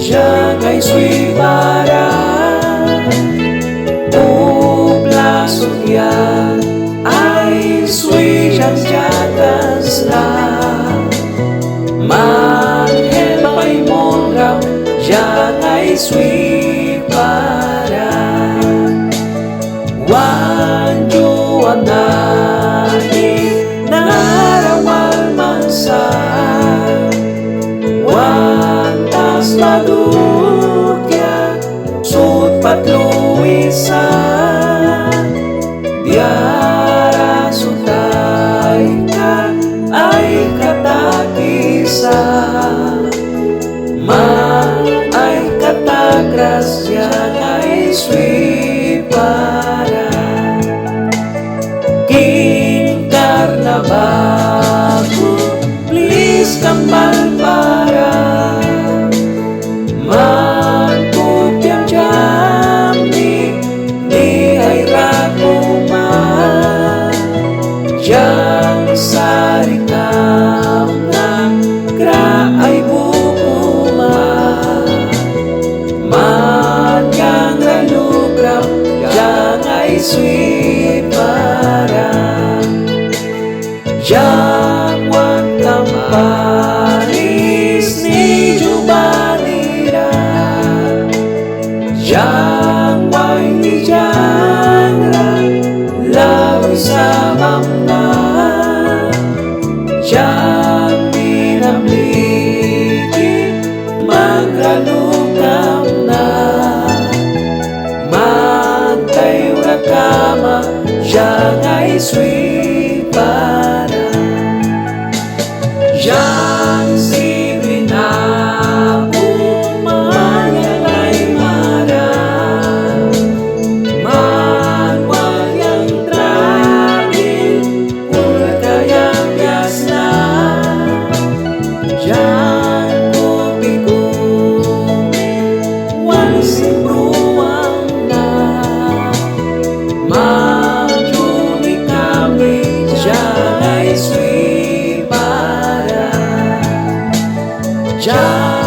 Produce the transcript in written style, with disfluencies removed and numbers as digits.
siya kay sweet para ublasot yan ay sweet ang jatas na manhel pa'y monram siya kay sweet para wanjuan nani narawal mansa wantas madukya sut patluisa diara sutay ka ay katakisa ay katagrasya ay sweet para King Carnabago please kambal para magkupyang jami ni ay rakuma diyang sarikam ng gra ay bukuma manyang ralugram diyang ay sweet para diyang wag kampanis ni Jubanira diyang way ni Janra lawi sa mamna diyang dinabliki magralukam na mantay rakama diyang ay sweet para diyang si Binabu manalay mara manwayang dragin ulkayang yasna diyang kupikumi wan sibruang na majuni kami diyang ay sweet para diyang